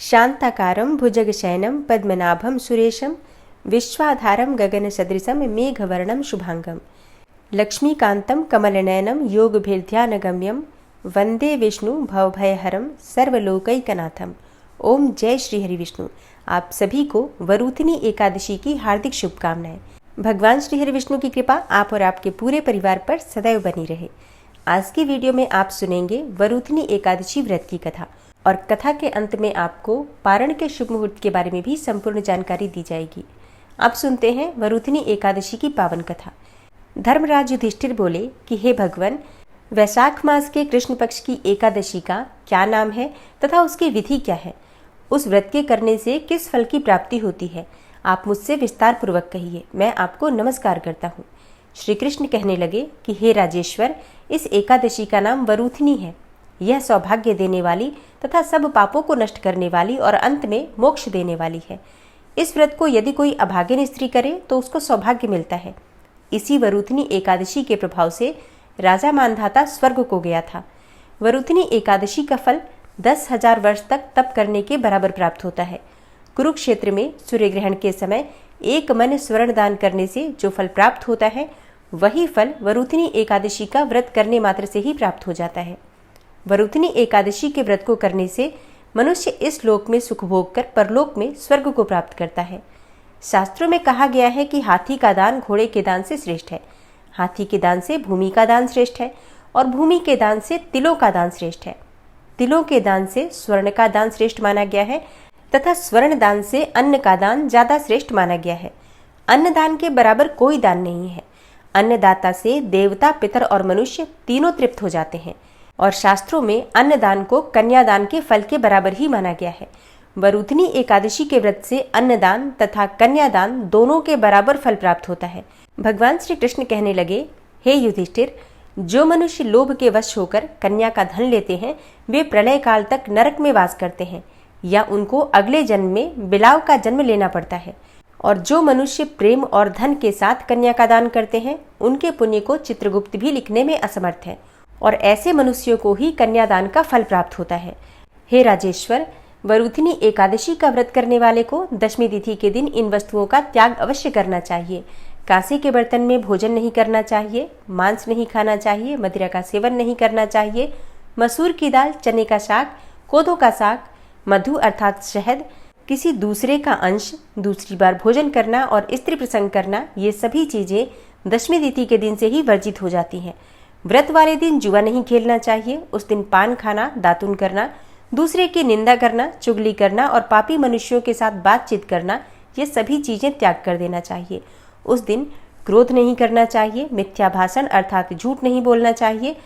शांताकारं भुजगशयनं पद्मनाभं सुरेशं विश्वाधारं गगनसदृशं मेघवर्णं शुभांगं लक्ष्मीकान्तं कमलनयनं योगभिर्ध्यानगम्यं वंदे विष्णु भवभयहरं सर्वलोकैकनाथम। ओम जय श्री हरि विष्णु। आप सभी को वरूथिनी एकादशी की हार्दिक शुभकामनाएं। भगवान श्री हरि विष्णु की कृपा आप और आपके पूरे परिवार पर सदैव बनी रहे। आज की वीडियो में आप सुनेंगे वरूथिनी एकादशी व्रत की कथा और कथा के अंत में आपको पारण के शुभ मुहूर्त के बारे में भी संपूर्ण जानकारी दी जाएगी। आप सुनते हैं वरूथिनी एकादशी की पावन कथा। धर्मराज युधिष्ठिर बोले कि हे भगवान, वैशाख मास के कृष्ण पक्ष की एकादशी का क्या नाम है तथा उसकी विधि क्या है? उस व्रत के करने से किस फल की प्राप्ति होती है? आप मुझसे विस्तार पूर्वक कहिए, मैं आपको नमस्कार करता हूँ। श्री कृष्ण कहने लगे कि हे राजेश्वर, इस एकादशी का नाम वरूथिनी है। यह सौभाग्य देने वाली तथा सब पापों को नष्ट करने वाली और अंत में मोक्ष देने वाली है। इस व्रत को यदि कोई अभागिन स्त्री करे तो उसको सौभाग्य मिलता है। इसी वरूथिनी एकादशी के प्रभाव से राजा मानधाता स्वर्ग को गया था। वरूथिनी एकादशी का फल 10,000 वर्ष तक तप करने के बराबर प्राप्त होता है। कुरुक्षेत्र में सूर्य ग्रहण के समय एक मन स्वर्ण दान करने से जो फल प्राप्त होता है, वही फल वरूथिनी एकादशी का व्रत करने मात्र से ही प्राप्त हो जाता है। वरूथिनी एकादशी के व्रत को करने से मनुष्य इस लोक में सुख भोग कर परलोक में स्वर्ग को प्राप्त करता है। शास्त्रों में कहा गया है कि हाथी का दान घोड़े के दान से श्रेष्ठ है, हाथी के दान से भूमि का दान श्रेष्ठ है और भूमि के दान से तिलों का दान श्रेष्ठ है। तिलों के दान से स्वर्ण का दान श्रेष्ठ माना गया है तथा स्वर्ण दान से अन्न का दान ज्यादा श्रेष्ठ माना गया है। अन्न दान के बराबर कोई दान नहीं है। अन्नदाता से देवता, पितर और मनुष्य तीनों तृप्त हो जाते हैं और शास्त्रों में अन्नदान को कन्यादान के फल के बराबर ही माना गया है। वरूथिनी एकादशी के व्रत से अन्नदान तथा कन्यादान दोनों के बराबर फल प्राप्त होता है। भगवान श्री कृष्ण कहने लगे, हे युधिष्ठिर, जो मनुष्य लोभ के वश होकर कन्या का धन लेते हैं, वे प्रलय काल तक नरक में वास करते हैं या उनको अगले जन्म में बिलाव का जन्म लेना पड़ता है। और जो मनुष्य प्रेम और धन के साथ कन्या का दान करते हैं, उनके पुण्य को चित्रगुप्त भी लिखने में असमर्थ है और ऐसे मनुष्यों को ही कन्यादान का फल प्राप्त होता है। हे राजेश्वर, वरूथिनी एकादशी का व्रत करने वाले को दशमी तिथि के दिन इन वस्तुओं का त्याग अवश्य करना चाहिए। कांसे के बर्तन में भोजन नहीं करना चाहिए, मांस नहीं खाना चाहिए, मदिरा का सेवन नहीं करना चाहिए, मसूर की दाल, चने का साग, कोदो का साग, मधु अर्थात शहद, किसी दूसरे का अंश, दूसरी बार भोजन करना और स्त्री प्रसंग करना, ये सभी चीजें दशमी तिथि के दिन से ही वर्जित हो जाती हैं। व्रत वाले दिन जुआ नहीं खेलना चाहिए। उस दिन पान खाना, दातुन करना, दूसरे की निंदा करना, चुगली करना और पापी मनुष्यों के साथ बातचीत करना, ये सभी चीजें त्याग कर देना चाहिए। उस दिन क्रोध नहीं करना चाहिए, मिथ्या भाषण अर्थात झूठ नहीं बोलना चाहिए।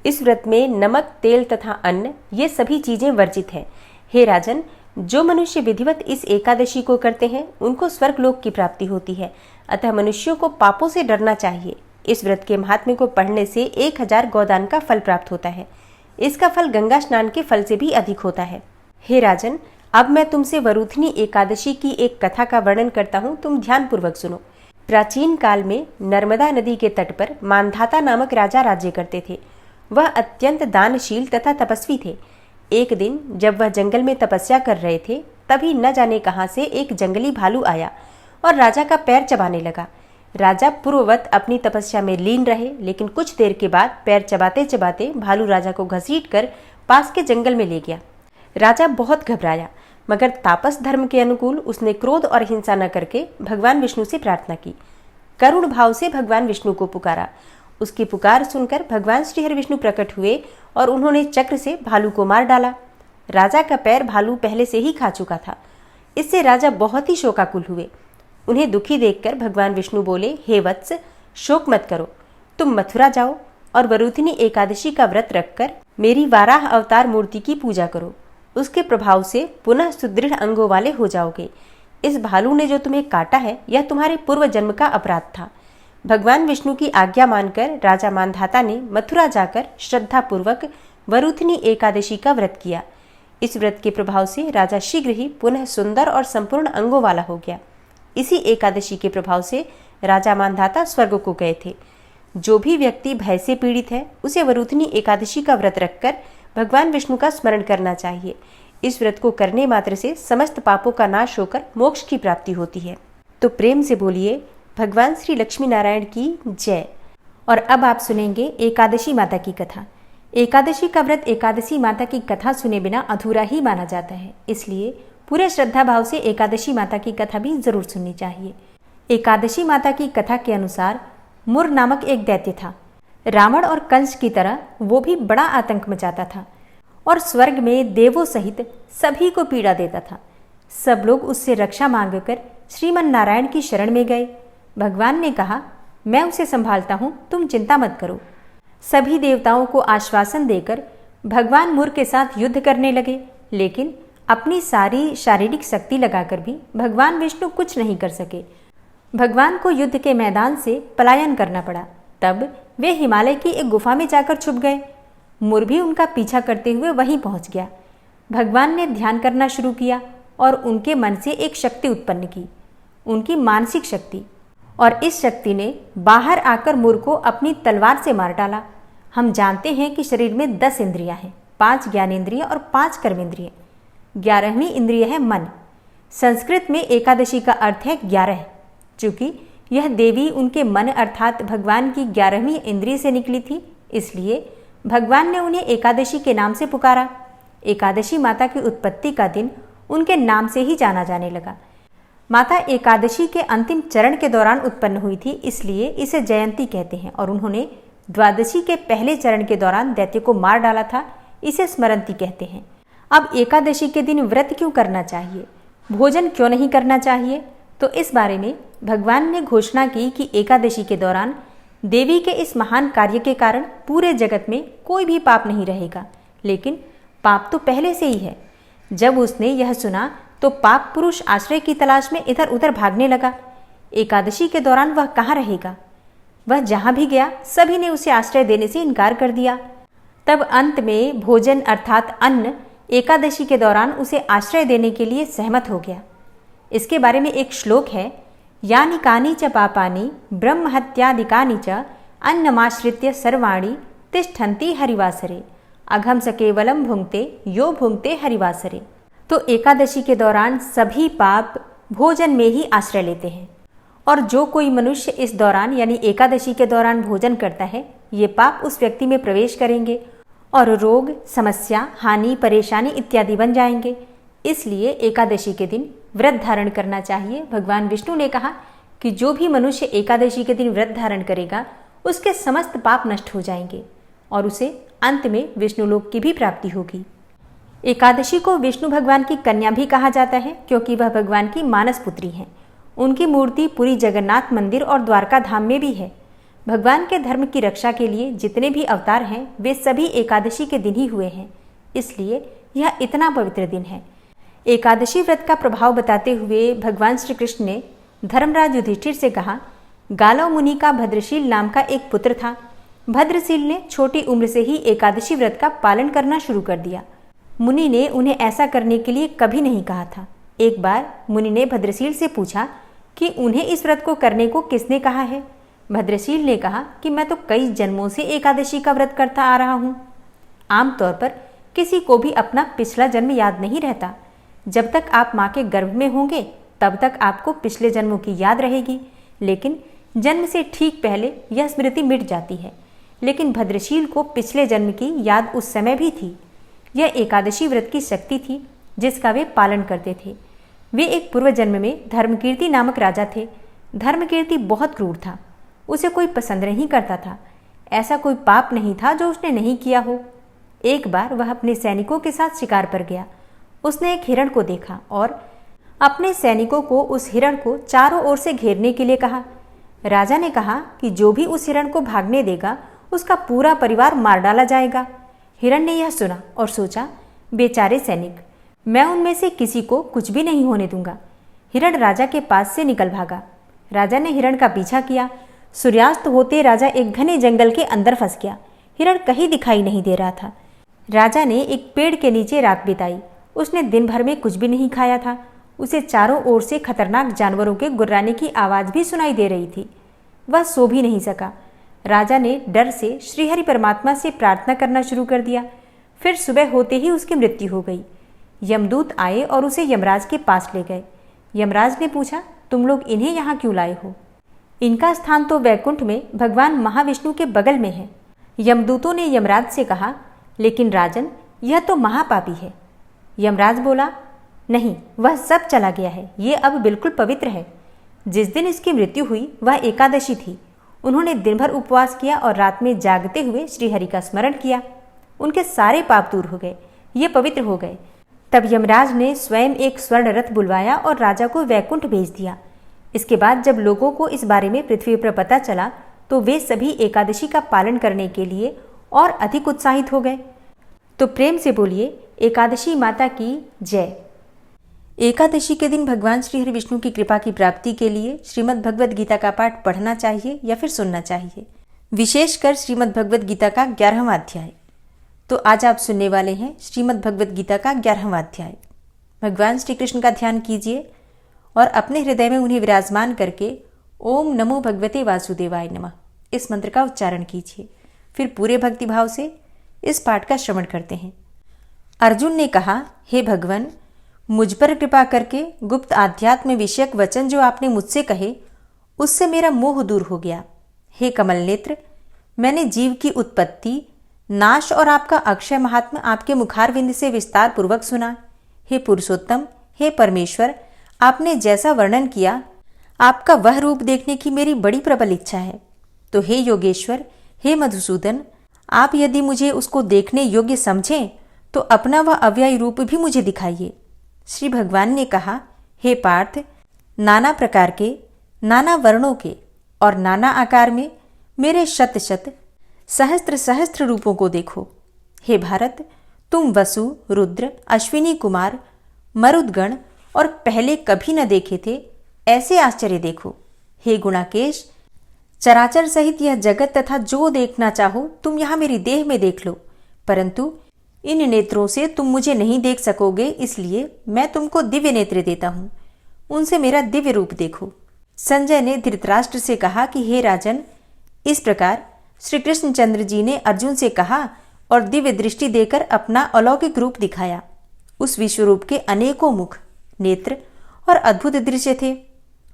इस व्रत में नमक, तेल तथा अन्न, ये सभी चीजें वर्जित हैं। हे राजन, जो मनुष्य विधिवत इस एकादशी को करते हैं, उनको स्वर्गलोक की प्राप्ति होती है। अतः मनुष्यों को पापों से डरना चाहिए। इस व्रत के महात्म्य को पढ़ने से 1000 गौदान का फल प्राप्त होता है। इसका फल गंगा स्नान के फल से भी अधिक होता है। हे राजन, अब मैं तुमसे वरूथिनी एकादशी की एक कथा का वर्णन करता हूँ, तुम ध्यान पूर्वक सुनो। प्राचीन काल में नर्मदा नदी के तट पर मानधाता नामक राजा राज्य करते थे। वह अत्यंत दानशील तथा तपस्वी थे। एक दिन जब वह जंगल में तपस्या कर रहे थे, तभी न जाने कहां से एक जंगली भालू आया और राजा का पैर चबाने लगा। राजा पूर्ववत अपनी तपस्या में लीन रहे, लेकिन कुछ देर के बाद पैर चबाते चबाते भालू राजा को घसीटकर पास के जंगल में ले गया। राजा बहुत घबराया, मगर तापस धर्म के अनुकूल उसने क्रोध और हिंसा न करके भगवान विष्णु से प्रार्थना की। करुण भाव से भगवान विष्णु को पुकारा। उसकी पुकार सुनकर भगवान श्री हरि विष्णु प्रकट हुए और उन्होंने चक्र से भालू को मार डाला। राजा का पैर भालू पहले से ही खा चुका था। इससे राजा बहुत ही शोकाकुल हुए। उन्हें दुखी देखकर भगवान विष्णु बोले, हे वत्स, शोक मत करो, तुम मथुरा जाओ और वरूथिनी एकादशी का व्रत रखकर मेरी वाराह अवतार मूर्ति की पूजा करो। उसके प्रभाव से पुनः सुदृढ़ अंगों वाले हो जाओगे। इस भालू ने जो तुम्हें काटा है, यह तुम्हारे पूर्व जन्म का अपराध था। भगवान विष्णु की आज्ञा मानकर राजा मानधाता ने मथुरा जाकर श्रद्धा पूर्वक वरूथिनी एकादशी का व्रत किया। इस व्रत के प्रभाव से राजा शीघ्र ही पुनः सुंदर और संपूर्ण अंगों वाला हो गया। इसी एकादशी के प्रभाव से राजा मानधाता स्वर्ग को गए थे। जो भी व्यक्ति भय से पीड़ित है, उसे वरूथिनी एकादशी का व्रत रखकर भगवान विष्णु का स्मरण करना चाहिए। इस व्रत को करने मात्र से समस्त पापों का नाश होकर मोक्ष की प्राप्ति होती है। तो प्रेम से बोलिए भगवान श्री लक्ष्मी नारायण की जय। और अब आप सुनेंगे एकादशी माता की कथा। एकादशी का व्रत एकादशी माता की कथा सुने बिना अधूरा ही माना जाता है, इसलिए पूरे श्रद्धा भाव से एकादशी माता की कथा भी जरूर सुननी चाहिए। एकादशी माता की कथा के अनुसार मुर नामक एक दैत्य था। रावण और कंस की तरह वो भी बड़ा आतंक मचाता था और स्वर्ग में देवों सहित सभी को पीड़ा देता था। सब लोग उससे रक्षा मांगकर श्रीमन नारायण की शरण में गए। भगवान ने कहा, मैं उसे संभालता हूँ, तुम चिंता मत करो। सभी देवताओं को आश्वासन देकर भगवान मुर के साथ युद्ध करने लगे, लेकिन अपनी सारी शारीरिक शक्ति लगाकर भी भगवान विष्णु कुछ नहीं कर सके। भगवान को युद्ध के मैदान से पलायन करना पड़ा। तब वे हिमालय की एक गुफा में जाकर छुप गए। मुर भी उनका पीछा करते हुए वहीं पहुंच गया। भगवान ने ध्यान करना शुरू किया और उनके मन से एक शक्ति उत्पन्न की, उनकी मानसिक शक्ति, और इस शक्ति ने बाहर आकर मुर को अपनी तलवार से मार डाला। हम जानते हैं कि शरीर में 10 इंद्रियां हैं, 5 ज्ञानेंद्रिय और 5 कर्मेंद्रिय। 11वीं इंद्रिय है मन। संस्कृत में एकादशी का अर्थ है 11। चूंकि यह देवी उनके मन अर्थात भगवान की 11वीं इंद्रिय से निकली थी, इसलिए भगवान ने उन्हें एकादशी के नाम से पुकारा। एकादशी माता की उत्पत्ति का दिन उनके नाम से ही जाना जाने लगा। माता एकादशी के अंतिम चरण के दौरान उत्पन्न हुई थी, इसलिए इसे जयंती कहते हैं, और उन्होंने द्वादशी के पहले चरण के दौरान दैत्य को मार डाला था, इसे स्मरंती कहते हैं। अब एकादशी के दिन व्रत क्यों करना चाहिए, भोजन क्यों नहीं करना चाहिए, तो इस बारे में भगवान ने घोषणा की कि एकादशी के दौरान देवी के इस महान कार्य के कारण पूरे जगत में कोई भी पाप नहीं रहेगा। लेकिन पाप तो पहले से ही है। जब उसने यह सुना तो पाप पुरुष आश्रय की तलाश में इधर उधर भागने लगा। एकादशी के दौरान वह कहाँ रहेगा? वह जहाँ भी गया सभी ने उसे आश्रय देने से इनकार कर दिया। तब अंत में भोजन अर्थात अन्न एकादशी के दौरान उसे आश्रय देने के लिए सहमत हो गया। इसके बारे में एक श्लोक है, यानि कानि च पापानि ब्रह्महत्यादिकानि च अन्नमाश्रित्य सर्वाणि तिष्ठन्ति हरिवासरे अघम स केवलम भुंक्ते यो भुंक्ते हरिवासरे। तो एकादशी के दौरान सभी पाप भोजन में ही आश्रय लेते हैं, और जो कोई मनुष्य इस दौरान यानी एकादशी के दौरान भोजन करता है, ये पाप उस व्यक्ति में प्रवेश करेंगे और रोग, समस्या, हानि, परेशानी इत्यादि बन जाएंगे। इसलिए एकादशी के दिन व्रत धारण करना चाहिए। भगवान विष्णु ने कहा कि जो भी मनुष्य एकादशी के दिन व्रत धारण करेगा उसके समस्त पाप नष्ट हो जाएंगे और उसे अंत में विष्णुलोक की भी प्राप्ति होगी। एकादशी को विष्णु भगवान की कन्या भी कहा जाता है, क्योंकि वह भगवान की मानस पुत्री हैं। उनकी मूर्ति पूरी जगन्नाथ मंदिर और द्वारका धाम में भी है। भगवान के धर्म की रक्षा के लिए जितने भी अवतार हैं वे सभी एकादशी के दिन ही हुए हैं, इसलिए यह इतना पवित्र दिन है। एकादशी व्रत का प्रभाव बताते हुए भगवान श्री कृष्ण ने धर्मराज युधिष्ठिर से कहा, गालव मुनि का भद्रशील नाम का एक पुत्र था। भद्रशील ने छोटी उम्र से ही एकादशी व्रत का पालन करना शुरू कर दिया। मुनि ने उन्हें ऐसा करने के लिए कभी नहीं कहा था। एक बार मुनि ने भद्रशील से पूछा कि उन्हें इस व्रत को करने को किसने कहा है। भद्रशील ने कहा कि मैं तो कई जन्मों से एकादशी का व्रत करता आ रहा हूँ। आमतौर पर किसी को भी अपना पिछला जन्म याद नहीं रहता। जब तक आप माँ के गर्भ में होंगे तब तक आपको पिछले जन्मों की याद रहेगी, लेकिन जन्म से ठीक पहले यह स्मृति मिट जाती है। लेकिन भद्रशील को पिछले जन्म की याद उस समय भी थी। यह एकादशी व्रत की शक्ति थी जिसका वे पालन करते थे। वे एक पूर्व जन्म में धर्मकीर्ति नामक राजा थे। धर्मकीर्ति बहुत क्रूर था, उसे कोई पसंद नहीं करता था। ऐसा कोई पाप नहीं था जो उसने नहीं किया हो। एक बार वह अपने सैनिकों के साथ शिकार पर गया। उसने एक हिरण को देखा और अपने सैनिकों को उस हिरण को चारों ओर से घेरने के लिए कहा। राजा ने कहा कि जो भी उस हिरण को भागने देगा उसका पूरा परिवार मार डाला जाएगा। हिरण ने यह सुना और सोचा, बेचारे सैनिक, मैं उनमें से किसी को कुछ भी नहीं होने दूंगा। हिरण राजा के पास से निकल भागा। राजा ने हिरण का पीछा किया। सूर्यास्त होते राजा एक घने जंगल के अंदर फंस गया। हिरण कहीं दिखाई नहीं दे रहा था। राजा ने एक पेड़ के नीचे रात बिताई। उसने दिन भर में कुछ भी नहीं खाया था। उसे चारों ओर से खतरनाक जानवरों के गुर्राने की आवाज़ भी सुनाई दे रही थी। वह सो भी नहीं सका। राजा ने डर से श्रीहरि परमात्मा से प्रार्थना करना शुरू कर दिया। फिर सुबह होते ही उसकी मृत्यु हो गई। यमदूत आए और उसे यमराज के पास ले गए। यमराज ने पूछा, तुम लोग इन्हें यहाँ क्यों लाए हो? इनका स्थान तो वैकुंठ में भगवान महाविष्णु के बगल में है। यमदूतों ने यमराज से कहा, लेकिन राजन, यह तो महापापी है। यमराज बोला, नहीं, वह सब चला गया है, ये अब बिल्कुल पवित्र है। जिस दिन इसकी मृत्यु हुई वह एकादशी थी। उन्होंने दिन भर उपवास किया और रात में जागते हुए श्रीहरि का स्मरण किया। उनके सारे पाप दूर हो गए, ये पवित्र हो गए। तब यमराज ने स्वयं एक स्वर्ण रथ बुलवाया और राजा को वैकुंठ भेज दिया। इसके बाद जब लोगों को इस बारे में पृथ्वी पर पता चला तो वे सभी एकादशी का पालन करने के लिए और अधिक उत्साहित हो गए। तो प्रेम से बोलिए, एकादशी माता की जय। एकादशी के दिन भगवान श्री हरि विष्णु की कृपा की प्राप्ति के लिए श्रीमद् भगवद गीता का पाठ पढ़ना चाहिए या फिर सुनना चाहिए, विशेषकर श्रीमद् भगवद गीता का 11वां अध्याय। तो आज आप सुनने वाले हैं श्रीमद् भगवद गीता का 11वां अध्याय। भगवान श्री कृष्ण का ध्यान कीजिए और अपने हृदय में उन्हें विराजमान करके ओम नमो भगवते वासुदेवाय नमः इस मंत्र का उच्चारण कीजिए। फिर पूरे भक्तिभाव से इस पाठ का श्रवण करते हैं। अर्जुन ने कहा, हे भगवान, मुझ पर कृपा करके गुप्त आध्यात्म विषयक वचन जो आपने मुझसे कहे उससे मेरा मोह दूर हो गया। हे कमल नेत्र, मैंने जीव की उत्पत्ति, नाश और आपका अक्षय महात्मा आपके मुखारविंद से विस्तार पूर्वक सुना। हे पुरुषोत्तम, हे परमेश्वर, आपने जैसा वर्णन किया आपका वह रूप देखने की मेरी बड़ी प्रबल इच्छा है। तो हे योगेश्वर, हे मधुसूदन, आप यदि मुझे उसको देखने योग्य समझें तो अपना वह अव्यय रूप भी मुझे दिखाइए। श्री भगवान ने कहा, हे पार्थ, नाना प्रकार के, नाना वर्णों के और नाना आकार में मेरे शत शत सहस्त्र सहस्त्र रूपों को देखो। हे भारत, तुम वसु, रुद्र, अश्विनी कुमार, मरुदगण और पहले कभी न देखे थे ऐसे आश्चर्य देखो। हे गुणाकेश, चराचर सहित यह जगत तथा जो देखना चाहो तुम यहाँ मेरी देह में देख लो, परंतु इन नेत्रों से तुम मुझे नहीं देख सकोगे, इसलिए मैं तुमको दिव्य नेत्र देता हूँ, उनसे मेरा दिव्य रूप देखो। संजय ने धृतराष्ट्र से कहा कि हे राजन, इस प्रकार श्री कृष्णचंद्र जी ने अर्जुन से कहा और दिव्य दृष्टि देकर अपना अलौकिक रूप दिखाया। उस विश्वरूप के अनेकों मुख, नेत्र और अद्भुत दृश्य थे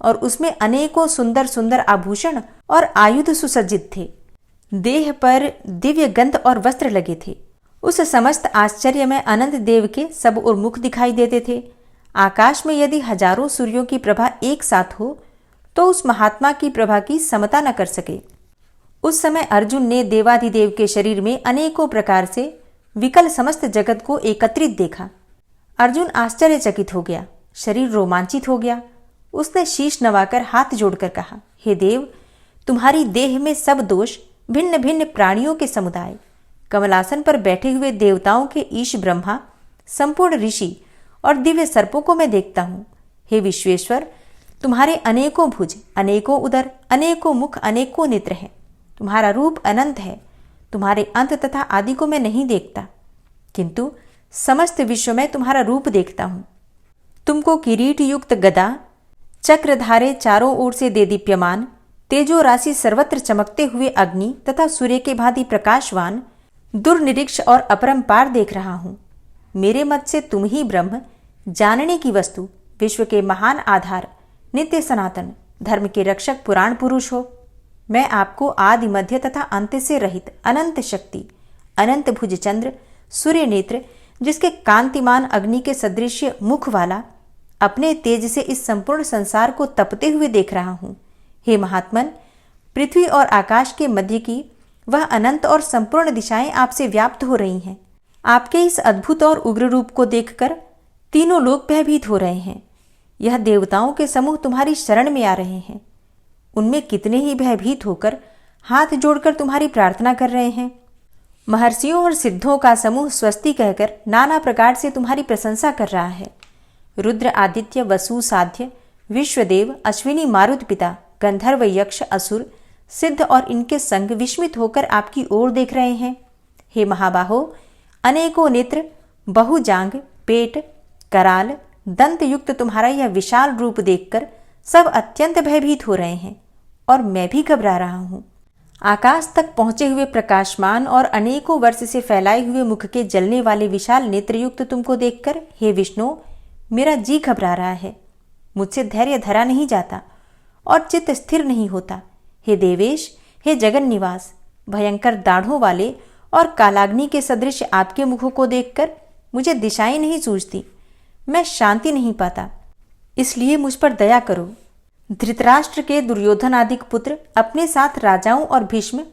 और उसमें अनेकों सुंदर सुंदर आभूषण और आयुध सुसज्जित थे। देह पर दिव्य गंध और वस्त्र लगे थे। उस समस्त आश्चर्य में अनंत देव के सब और मुख दिखाई देते थे। आकाश में यदि हजारों सूर्यों की प्रभा एक साथ हो तो उस महात्मा की प्रभा की समता न कर सके। उस समय अर्जुन ने देवाधिदेव के शरीर में अनेकों प्रकार से विकल समस्त जगत को एकत्रित देखा। अर्जुन आश्चर्यचकित हो गया, शरीर रोमांचित हो गया। उसने शीश नवाकर हाथ जोड़कर कहा, हे देव, तुम्हारी देह में सब दोष, भिन्न भिन्न प्राणियों के समुदाय, कमलासन पर बैठे हुए देवताओं के ईश ब्रह्मा, संपूर्ण ऋषि और दिव्य सर्पों को मैं देखता हूँ। हे विश्वेश्वर, तुम्हारे अनेकों भुज, अनेकों उदर, अनेकों मुख, अनेकों नेत्र हैं। तुम्हारा रूप अनंत है। तुम्हारे अंत तथा आदि को मैं नहीं देखता, किंतु समस्त विश्व में तुम्हारा रूप देखता हूँ। तुमको किरीट युक्त गदा, चक्रधारे चारों ओर से दे दीप्यमान, तेजो राशि सर्वत्र चमकते हुए अग्नि तथा सूर्य के भांति प्रकाशवान, दुर्निरीक्ष और अपरंपार देख रहा हूँ। मेरे मत से तुम ही ब्रह्म, जानने की वस्तु, विश्व के महान आधार, नित्य सनातन, धर्म के रक्षक, पुराण पुरुष हो। मैं आपको आदि मध्य तथा अंत से रहित अनंत शक्ति, अनंत भुज चंद्र, सूर्य नेत्र, जिसके कांतिमान अग्नि के सदृश्य मुख वाला, अपने तेज से इस संपूर्ण संसार को तपते हुए देख रहा हूँ। हे महात्मन, पृथ्वी और आकाश के मध्य की वह अनंत और संपूर्ण दिशाएं आपसे व्याप्त हो रही हैं। आपके इस अद्भुत और उग्र रूप को देखकर तीनों लोग भयभीत हो रहे हैं। यह देवताओं के समूह तुम्हारी शरण में आ रहे हैं। उनमें कितने ही भयभीत होकर हाथ जोड़कर तुम्हारी प्रार्थना कर रहे हैं। महर्षियों और सिद्धों का समूह स्वस्ति कहकर नाना प्रकार से तुम्हारी प्रशंसा कर रहा है। रुद्र, आदित्य, वसु, साध्य, विश्वदेव, अश्विनी, मारुत पिता, गंधर्व, यक्ष, असुर, सिद्ध और इनके संग विस्मित होकर आपकी ओर देख रहे हैं। हे महाबाहो, अनेकों नेत्र, बहुजांग, पेट, कराल, दंत युक्त तुम्हारा यह विशाल रूप देखकर सब अत्यंत भयभीत हो रहे हैं और मैं भी घबरा रहा हूँ। आकाश तक पहुंचे हुए प्रकाशमान और अनेकों वर्ष से फैलाए हुए मुख के जलने वाले विशाल नेत्रयुक्त तुमको देखकर हे विष्णु, मेरा जी घबरा रहा है। मुझसे धैर्य धरा नहीं जाता और चित्त स्थिर नहीं होता। हे देवेश, हे जगन निवास, भयंकर दाढ़ों वाले और कालाग्नि के सदृश आपके मुखों को देखकर मुझे दिशाएं नहीं सूझती, मैं शांति नहीं पाता, इसलिए मुझ पर दया करो। धृतराष्ट्र के दुर्योधन आदि पुत्र अपने साथ राजाओं और भीष्म,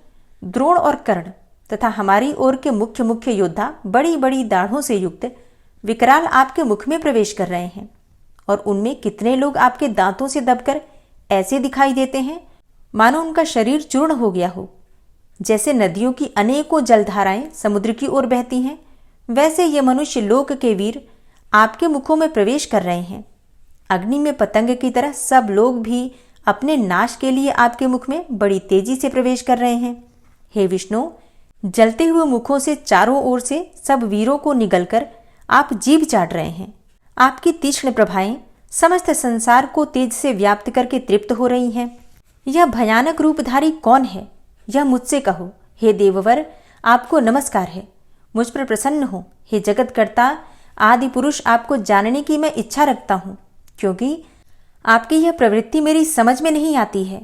द्रोण और कर्ण तथा हमारी ओर के मुख्य मुख्य योद्धा बड़ी बड़ी दाढ़ों से युक्त विकराल आपके मुख में प्रवेश कर रहे हैं, और उनमें कितने लोग आपके दांतों से दबकर ऐसे दिखाई देते हैं मानो उनका शरीर चूर्ण हो गया हो। जैसे नदियों की अनेकों जलधाराएं समुद्र की ओर बहती हैं, वैसे ये मनुष्य लोक के वीर आपके मुखों में प्रवेश कर रहे हैं। अग्नि में पतंग की तरह सब लोग भी अपने नाश के लिए आपके मुख में बड़ी तेजी से प्रवेश कर रहे हैं। हे विष्णु, जलते हुए मुखों से चारों ओर से सब वीरों को निगलकर आप जीभ चाट रहे हैं। आपकी तीक्ष्ण प्रभाएं समस्त संसार को तेज से व्याप्त करके तृप्त हो रही हैं। यह भयानक रूपधारी कौन है, यह मुझसे कहो। हे देववर, आपको नमस्कार है, मुझ पर प्रसन्न हो। हे जगतकर्ता आदि पुरुष, आपको जानने की मैं इच्छा रखता हूँ, क्योंकि आपकी यह प्रवृत्ति मेरी समझ में नहीं आती है।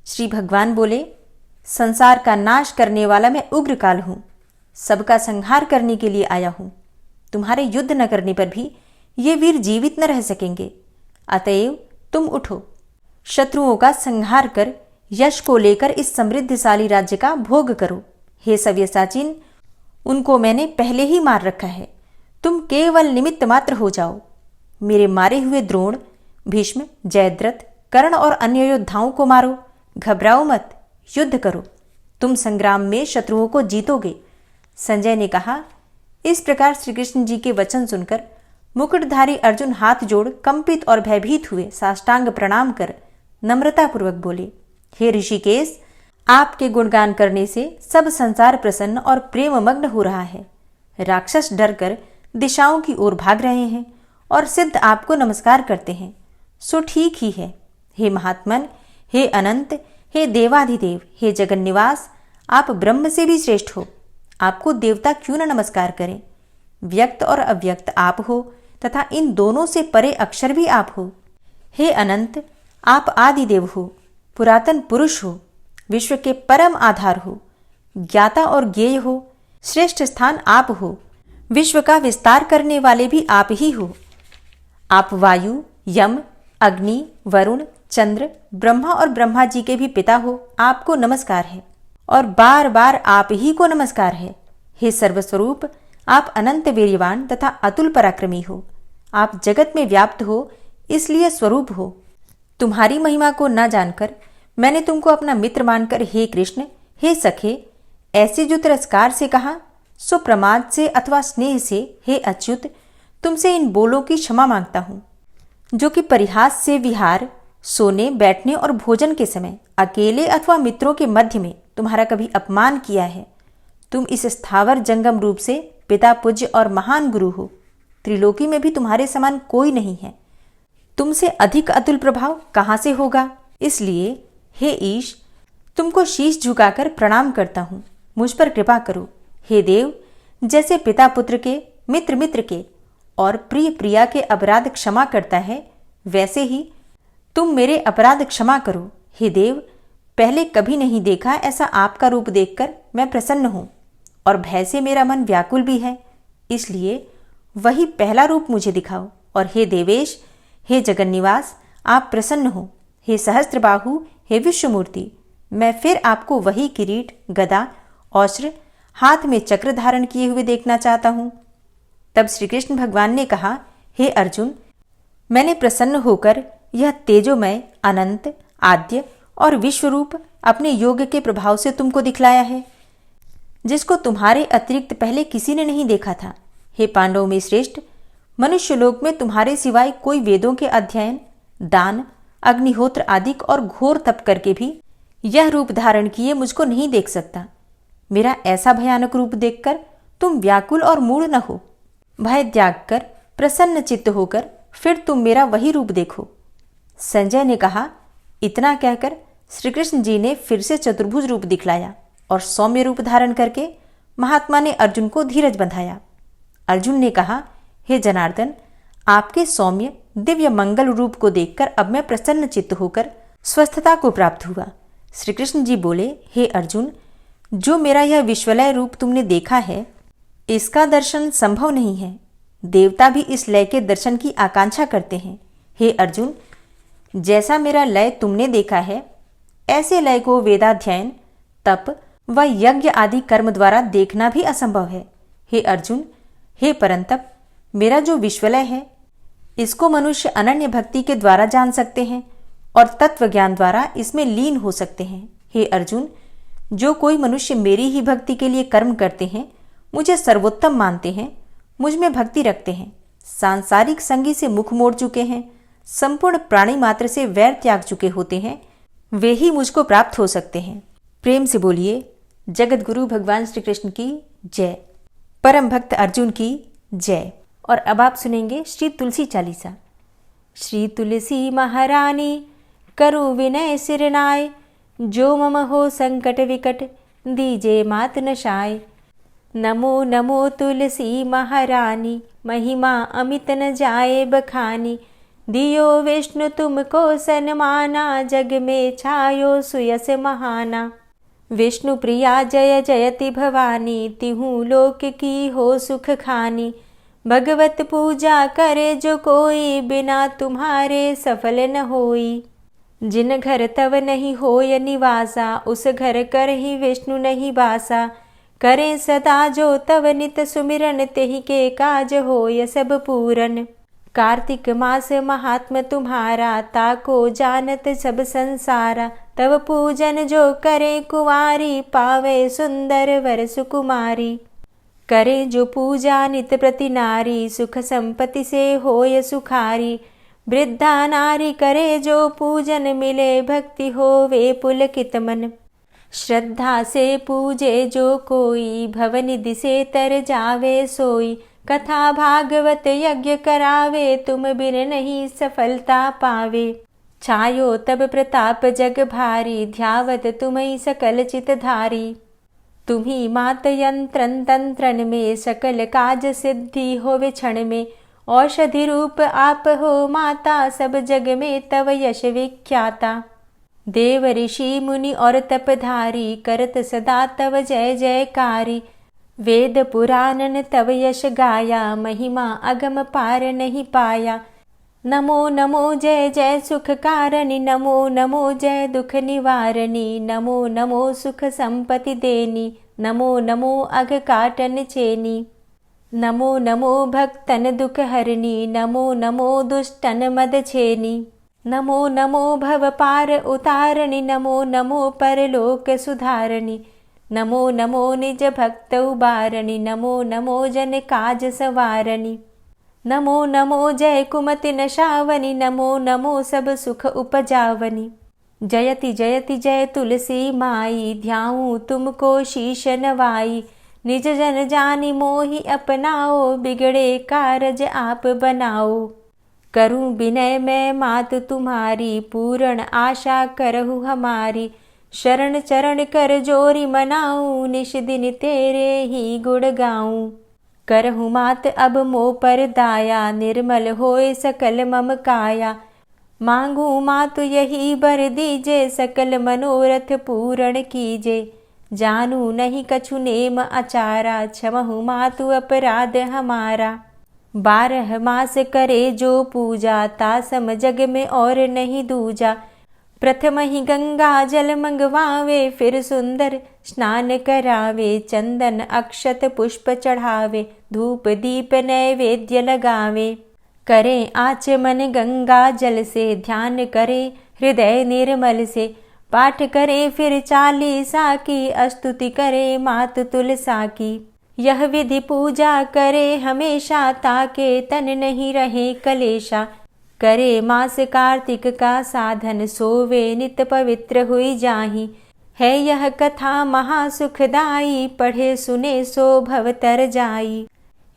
श्री भगवान बोले, संसार का नाश करने वाला मैं उग्रकाल हूँ, सबका संहार करने के लिए आया हूँ। तुम्हारे युद्ध न करने पर भी ये वीर जीवित न रह सकेंगे, अतएव तुम उठो, शत्रुओं का संहार कर यश को लेकर इस समृद्धशाली राज्य का भोग करो। हे सव्यसाचिन, उनको मैंने पहले ही मार रखा है, तुम केवल निमित्त मात्र हो जाओ। मेरे मारे हुए द्रोण, भीष्म, जयद्रथ, कर्ण और अन्य योद्धाओं को मारो, घबराओ मत, युद्ध करो, तुम संग्राम में शत्रुओं को जीतोगे। संजय ने कहा। इस प्रकार श्री कृष्ण जी के वचन सुनकर मुकुटधारी अर्जुन हाथ जोड़ कंपित और भयभीत हुए साष्टांग प्रणाम कर नम्रतापूर्वक बोले, हे ऋषिकेश, आपके गुणगान करने से सब संसार प्रसन्न और प्रेममग्न हो रहा है। राक्षस डरकर दिशाओं की ओर भाग रहे हैं और सिद्ध आपको नमस्कार करते हैं, सो ठीक ही है। हे महात्मन, हे अनंत, हे देवाधिदेव, हे जगन्निवास, आप ब्रह्म से भी श्रेष्ठ हो, आपको देवता क्यों न नमस्कार करें। व्यक्त और अव्यक्त आप हो तथा इन दोनों से परे अक्षर भी आप हो। हे अनंत, आप आदिदेव हो, पुरातन पुरुष हो, विश्व के परम आधार हो, ज्ञाता और ज्ञेय हो, श्रेष्ठ स्थान आप हो, विश्व का विस्तार करने वाले भी आप ही हो। आप वायु, यम, अग्नि, वरुण, चंद्र, ब्रह्मा और ब्रह्मा जी के भी पिता हो, आपको नमस्कार है और बार बार आप ही को नमस्कार है। हे सर्वस्वरूप, आप अनंत वीर्यवान तथा अतुल पराक्रमी हो, आप जगत में व्याप्त हो, इसलिए स्वरूप हो। तुम्हारी महिमा को न जानकर मैंने तुमको अपना मित्र मानकर हे कृष्ण, हे सखे, ऐसे जो तिरस्कार से कहा, सो प्रमाद से अथवा स्नेह से हे अच्युत, तुमसे इन बोलों की क्षमा मांगता हूँ, जो कि परिहास से विहार, सोने, बैठने और भोजन के समय अकेले अथवा मित्रों के मध्य में तुम्हारा कभी अपमान किया है। तुम इस स्थावर जंगम रूप से पिता, पूज्य और महान गुरु हो, त्रिलोकी में भी तुम्हारे समान कोई नहीं है, तुमसे अधिक अतुल प्रभाव कहाँ से होगा। इसलिए हे ईश, तुमको शीश झुकाकर प्रणाम करता हूँ, मुझ पर कृपा करो। हे देव, जैसे पिता पुत्र के, मित्र मित्र के और प्रिय प्रिया के अपराध क्षमा करता है, वैसे ही तुम मेरे अपराध क्षमा करो। हे देव, पहले कभी नहीं देखा ऐसा आपका रूप देखकर मैं प्रसन्न हूँ और भय से मेरा मन व्याकुल भी है, इसलिए वही पहला रूप मुझे दिखाओ। और हे देवेश, हे जगन्निवास, आप प्रसन्न हो। हे सहस्त्रबाहु, हे विश्वमूर्ति, मैं फिर आपको वही किरीट, गदा, औश्र, हाथ में चक्र धारण किए हुए देखना चाहता हूँ। तब श्री कृष्ण भगवान ने कहा, हे अर्जुन, मैंने प्रसन्न होकर यह तेजोमय, अनंत, आद्य और विश्वरूप अपने योग के प्रभाव से तुमको दिखलाया है, जिसको तुम्हारे अतिरिक्त पहले किसी ने नहीं देखा था। हे पांडवों में श्रेष्ठ, मनुष्य लोक में तुम्हारे सिवाय कोई वेदों के अध्ययन, दान, अग्निहोत्र आदि और घोर तप करके भी यह रूप धारण किए मुझको नहीं देख सकता। मेरा ऐसा भयानक रूप देखकर तुम व्याकुल और मूढ़ न हो, भय त्याग कर प्रसन्न चित्त होकर फिर तुम मेरा वही रूप देखो। संजय ने कहा। इतना कहकर श्री कृष्ण जी ने फिर से चतुर्भुज रूप दिखलाया और सौम्य रूप धारण करके महात्मा ने अर्जुन को धीरज बंधाया। अर्जुन ने कहा, हे जनार्दन, आपके सौम्य दिव्य मंगल रूप को देखकर अब मैं प्रसन्न चित्त होकर स्वस्थता को प्राप्त हुआ। श्री कृष्ण जी बोले, हे अर्जुन, जो मेरा यह विश्वलय रूप तुमने देखा है, इसका दर्शन संभव नहीं है। देवता भी इस लय के दर्शन की आकांक्षा करते हैं। हे अर्जुन, जैसा मेरा लय तुमने देखा है, ऐसे लय को वेदाध्ययन, तप व यज्ञ आदि कर्म द्वारा देखना भी असंभव है। हे अर्जुन, हे परंतप, मेरा जो विश्वलय है, इसको मनुष्य अनन्य भक्ति के द्वारा जान सकते हैं और तत्व ज्ञान द्वारा इसमें लीन हो सकते हैं। हे अर्जुन, जो कोई मनुष्य मेरी ही भक्ति के लिए कर्म करते हैं, मुझे सर्वोत्तम मानते हैं, मुझ में भक्ति रखते हैं, सांसारिक संगी से मुख मोड़ चुके हैं, संपूर्ण प्राणी मात्र से वैर त्याग चुके होते हैं, वे ही मुझको प्राप्त हो सकते हैं। प्रेम से बोलिए, जगत गुरु भगवान श्री कृष्ण की जय, परम भक्त अर्जुन की जय। और अब आप सुनेंगे श्री तुलसी चालीसा। श्री तुलसी महारानी करु विनय सिरनाय, जो मम हो संकट विकट दीजे मात नशाय। नमो नमो तुलसी महारानी, महिमा अमित न जाए बखानी। दियो विष्णु तुमको सन्माना, जग में छायो सुयस महाना। विष्णु प्रिया जय जयति भवानी, तिहु लोक की हो सुख खानी। भगवत पूजा करे जो कोई, बिना तुम्हारे सफल न होई। जिन घर तव नहीं होय निवासा, उस घर कर ही विष्णु नहीं बासा। करे सदा जो तव नित सुमिरन, तेहि के काज होय सब पूरन। कार्तिक मास महात्म तुम्हारा, ताको जानत सब संसारा। तव पूजन जो करे कुंवारी, पावे सुंदर वर सुकुमारी। करे जो पूजा नित प्रति नारी, सुख संपत्ति से होय सुखारी। वृद्धा नारी करे जो पूजन, मिले भक्ति होवे पुलकित मन। श्रद्धा से पूजे जो कोई, भवनिधि से तर जावे सोई। कथा भागवत यज्ञ करावे, तुम बिन नहीं सफलता पावे। छायो तब प्रताप जग भारी, ध्यावत तुम्हीं सकल चित धारी। तुम्ही मात यंत्रन तंत्रन में, सकल काज सिद्धि होवे क्षण में। औषधि रूप आप हो माता, सब जग में तव यश विख्याता। देव ऋषि मुनि और तपधारी, करत सदा तव जय जयकारी। वेद पुराणन तव यश गाया, महिमा अगम पार नहीं पाया। नमो नमो जय जय सुख कारणी, नमो नमो जय दुख निवारणी। नमो नमो सुख संपत्ति देनी, नमो नमो अघ काटन चेनी। नमो नमो भक्तन दुख हरणी, नमो नमो दुष्टन मद छेनी। नमो नमो भव पार उतारणी, नमो नमो परलोक सुधारणी। नमो नमो निज भक्त उबारणी, नमो नमो जन काज सवारणी। नमो नमो जय कुमति नशावनी, नमो नमो सब सुख उपजावनी। जयति जयति जय तुलसी माई, ध्याऊं तुमको शीश नवाई। निज जन जानी मोहि अपनाओ, बिगड़े कारज आप बनाओ। करूं विनय मैं मात तुम्हारी, पूर्ण आशा करहु हमारी। शरण चरण कर जोरी मनाऊं, निश दिन तेरे ही गुण गाऊं। करहु मात अब मोह पर दाया, निर्मल होए सकल मम काया। मांगू मातु यही बर दीजे, सकल मनोरथ पूर्ण कीजे। जानू नहीं कछु नेम आचारा, क्षमहु मातु अपराध हमारा। 12 मास करे जो पूजा, तासम जग में और नहीं दूजा। प्रथम ही गंगा जल मंगवावे, फिर सुंदर स्नान करावे। चंदन अक्षत पुष्प चढ़ावे, धूप दीप नैवेद्य लगावे। करे आचमन गंगा जल से, ध्यान करे हृदय निर्मल से। पाठ करे फिर चालीसा की, स्तुति करे मात तुलसा की। यह विधि पूजा करे हमेशा, ताके तन नहीं रहे कलेशा। करे मास कार्तिक का साधन, सोवे नित पवित्र हुई जाहि। है यह कथा महासुखदाई, पढ़े सुने सो भव तर जाई।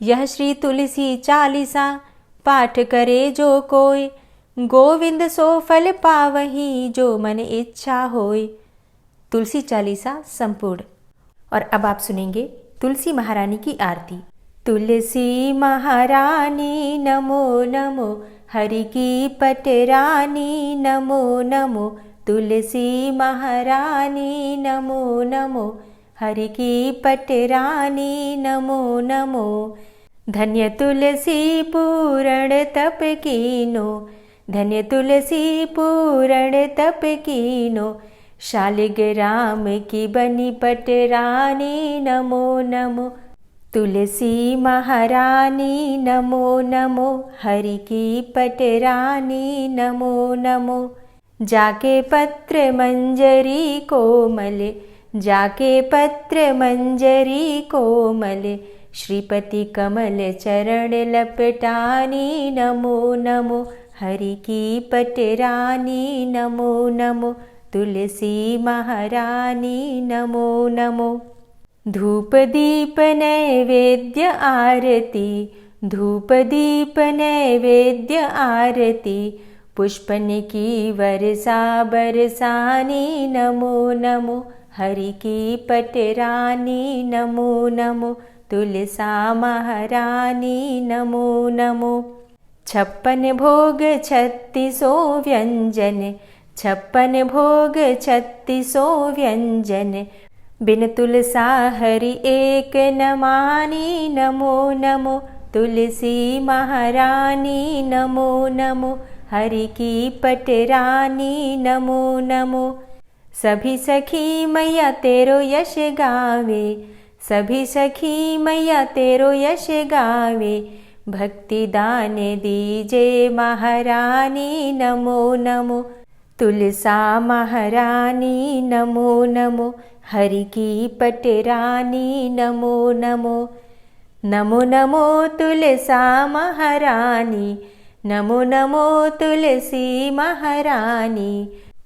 यह श्री तुलसी चालीसा, पाठ करे जो कोई, गोविंद सो फल पावही जो मन इच्छा होय। तुलसी चालीसा संपूर्ण। और अब आप सुनेंगे तुलसी महारानी की आरती। तुलसी महारानी नमो नमो, हरि की पटरानी नमो नमो। तुलसी महारानी नमो नमो, हरि की पटरानी नमो नमो। धन्य तुलसी पूर्ण तप कीनो, धन्य तुलसी पूर्ण तप कीनो। शालिग्राम की बनी पटरानी नमो नमो। तुलसी महारानी नमो नमो, हरि की पटरानी नमो नमो। जाके पत्र मंजरी कोमल, जाके पत्र मंजरी कोमल। श्रीपति कमल चरण लपटानी नमो नमो, हरि की पटरानी नमो नमो। तुलसी महारानी नमो नमो। धूप दीप नैवेद्य आरती, धूप दीप नैवेद्य आरती। पुष्पन की वर्षा बरसानी नमो नमो, हरि की पटरानी नमो नमो। तुलसा महारानी नमो नमो। 56 भोग 36 व्यंजन, 56 भोग 36 व्यंजन। बिन तुलसा हरि एक न मानी नमो नमो। तुलसी महारानी नमो नमो, हरि की पटरानी नमो नमो। सभी सखी मैया तेरो यश गावे, सभी सखी मैया तेरो यश गावे। भक्ति दान दीजे महारानी नमो नमो। तुलसा महारानी नमो नमो, हरि की पटरानी नमो नमो। नमो नमो तुलसा महारानी, नमो नमो तुलसी महारानी।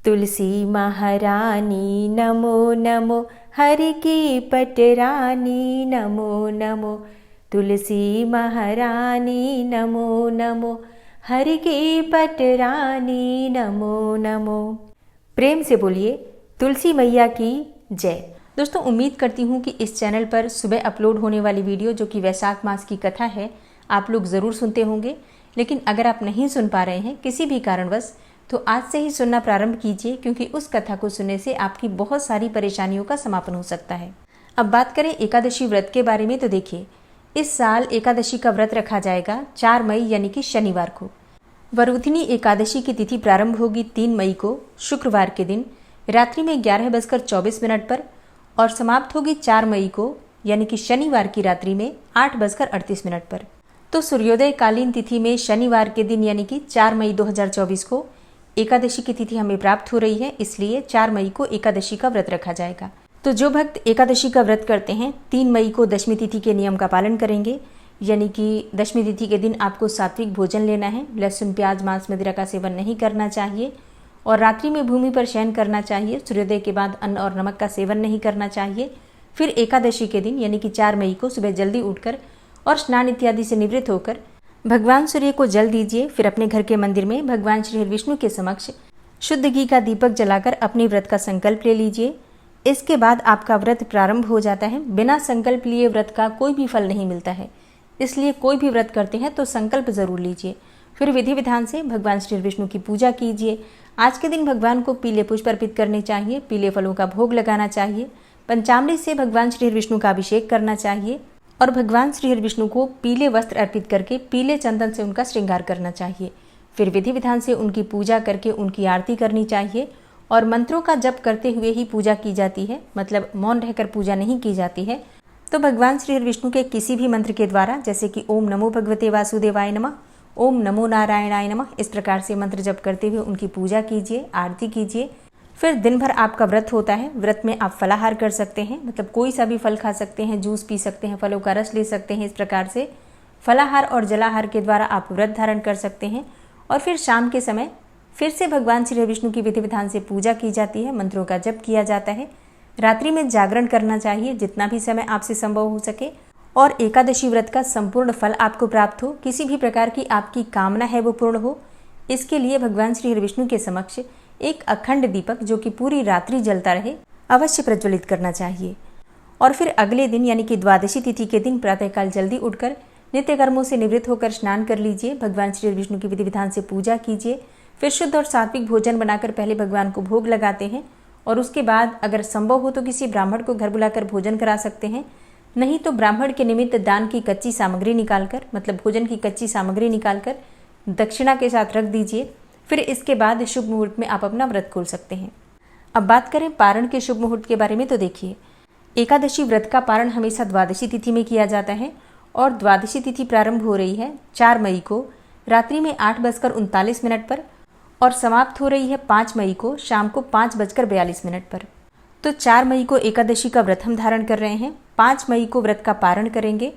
तुलसी महारानी नमो नमो, हरि की पटरानी नमो नमो। तुलसी महारानी नमो नमो, हरि की पटरानी नमो नमो। प्रेम से बोलिए तुलसी मैया की जय। दोस्तों, उम्मीद करती हूँ कि इस चैनल पर सुबह अपलोड होने वाली वीडियो जो कि वैशाख मास की कथा है आप लोग ज़रूर सुनते होंगे। लेकिन अगर आप नहीं सुन पा रहे हैं किसी भी कारणवश, तो आज से ही सुनना प्रारंभ कीजिए, क्योंकि उस कथा को सुनने से आपकी बहुत सारी परेशानियों का समापन हो सकता है। अब बात करें एकादशी व्रत के बारे में, तो देखिए इस साल एकादशी का व्रत रखा जाएगा 4 मई यानी कि शनिवार को। वरुधिनी एकादशी की तिथि प्रारंभ होगी 3 मई को शुक्रवार के दिन रात्रि में 11:24 पर और समाप्त होगी 4 मई को यानी कि शनिवार की रात्रि में 8:38 पर। तो सूर्योदय कालीन तिथि में शनिवार के दिन यानी कि 4 मई 2024 को एकादशी की तिथि हमें प्राप्त हो रही है, इसलिए 4 मई को एकादशी का व्रत रखा जाएगा। तो जो भक्त एकादशी का व्रत करते हैं 3 मई को दशमी तिथि के नियम का पालन करेंगे, यानी कि दशमी तिथि के दिन आपको सात्विक भोजन लेना है, लहसुन प्याज मांस मदिरा का सेवन नहीं करना चाहिए और रात्रि में भूमि पर शयन करना चाहिए। सूर्योदय के बाद अन्न और नमक का सेवन नहीं करना चाहिए। फिर एकादशी के दिन यानी कि 4 मई को सुबह जल्दी उठकर और स्नान इत्यादि से निवृत्त होकर भगवान सूर्य को जल दीजिए। फिर अपने घर के मंदिर में भगवान श्री विष्णु के समक्ष शुद्ध घी का दीपक जलाकर अपने व्रत का संकल्प ले लीजिए। इसके बाद आपका व्रत प्रारंभ हो जाता है। बिना संकल्प लिए व्रत का कोई भी फल नहीं मिलता है, इसलिए कोई भी व्रत करते हैं तो संकल्प जरूर लीजिए। फिर विधि विधान से भगवान श्री विष्णु की पूजा कीजिए। आज के दिन भगवान को पीले पुष्प अर्पित करने चाहिए, पीले फलों का भोग लगाना चाहिए, पंचामृत से भगवान श्री विष्णु का अभिषेक करना चाहिए और भगवान श्री विष्णु को पीले वस्त्र अर्पित करके पीले चंदन से उनका श्रृंगार करना चाहिए। फिर विधि विधान से उनकी पूजा करके उनकी आरती करनी चाहिए और मंत्रों का जप करते हुए ही पूजा की जाती है, मतलब मौन रहकर पूजा नहीं की जाती है। तो भगवान श्री विष्णु के किसी भी मंत्र के द्वारा, जैसे कि ओम नमो भगवते वासुदेवाय नमः, ओम नमो नारायणाय नमः, इस प्रकार से मंत्र जप करते हुए उनकी पूजा कीजिए, आरती कीजिए। फिर दिन भर आपका व्रत होता है। व्रत में आप फलाहार कर सकते हैं, मतलब कोई सा भी फल खा सकते हैं, जूस पी सकते हैं, फलों का रस ले सकते हैं। इस प्रकार से फलाहार और जलाहार के द्वारा आप व्रत धारण कर सकते हैं। और फिर शाम के समय फिर से भगवान श्री विष्णु की विधि विधान से पूजा की जाती है, मंत्रों का जप किया जाता है। रात्रि में जागरण करना चाहिए जितना भी समय आपसे संभव हो सके और एकादशी व्रत का संपूर्ण फल आपको प्राप्त हो, किसी भी प्रकार की आपकी कामना है वो पूर्ण हो, इसके लिए भगवान श्री हरिविष्णु के समक्ष एक अखंड दीपक जो कि पूरी रात्रि जलता रहे अवश्य प्रज्वलित करना चाहिए। और फिर अगले दिन यानी कि द्वादशी तिथि के दिन प्रातःकाल जल्दी उठकर नित्य कर्मों से निवृत्त होकर स्नान कर लीजिए, भगवान श्री विष्णु की विधि विधान से पूजा कीजिए, फिर शुद्ध और सात्विक भोजन बनाकर पहले भगवान को भोग लगाते हैं और उसके बाद अगर संभव हो तो किसी ब्राह्मण को घर बुलाकर भोजन करा सकते हैं, नहीं तो ब्राह्मण के निमित्त दान की कच्ची सामग्री निकालकर, मतलब भोजन की कच्ची सामग्री निकालकर दक्षिणा के साथ रख दीजिए। फिर इसके बाद शुभ मुहूर्त में आप अपना व्रत खोल सकते हैं। अब बात करें पारण के शुभ मुहूर्त के बारे में, तो देखिए एकादशी व्रत का पारण हमेशा द्वादशी तिथि में किया जाता है और द्वादशी तिथि प्रारंभ हो रही है 4 मई को रात्रि में 8:39 पर और समाप्त हो रही है 5 मई को शाम को 5:42 पर। तो 4 मई को एकादशी का व्रत हम धारण कर रहे हैं, 5 मई को व्रत का पारण करेंगे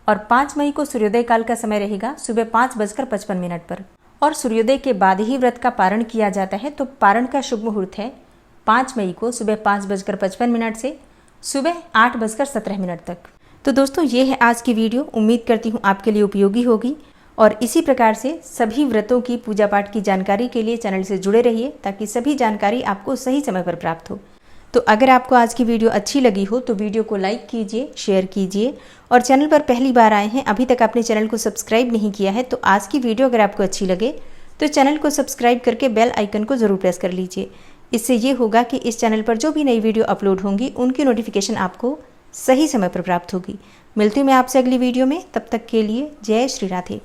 और 5 मई को सूर्योदय काल का समय रहेगा सुबह 5:55 पर और सूर्योदय के बाद ही व्रत का पारण किया जाता है। तो पारण का शुभ मुहूर्त है 5 मई को सुबह 5:55 से सुबह 8:17 तक। तो दोस्तों ये है आज की वीडियो, उम्मीद करती हूँ आपके लिए उपयोगी होगी और इसी प्रकार से सभी व्रतों की पूजा पाठ की जानकारी के लिए चैनल से जुड़े रहिए ताकि सभी जानकारी आपको सही समय पर प्राप्त हो। तो अगर आपको आज की वीडियो अच्छी लगी हो तो वीडियो को लाइक कीजिए, शेयर कीजिए और चैनल पर पहली बार आए हैं, अभी तक आपने चैनल को सब्सक्राइब नहीं किया है तो आज की वीडियो अगर आपको अच्छी लगे तो चैनल को सब्सक्राइब करके बेल आइकन को ज़रूर प्रेस कर लीजिए। इससे ये होगा कि इस चैनल पर जो भी नई वीडियो अपलोड होंगी उनकी नोटिफिकेशन आपको सही समय पर प्राप्त होगी। मिलती हूँ मैं आपसे अगली वीडियो में, तब तक के लिए जय श्री राधे।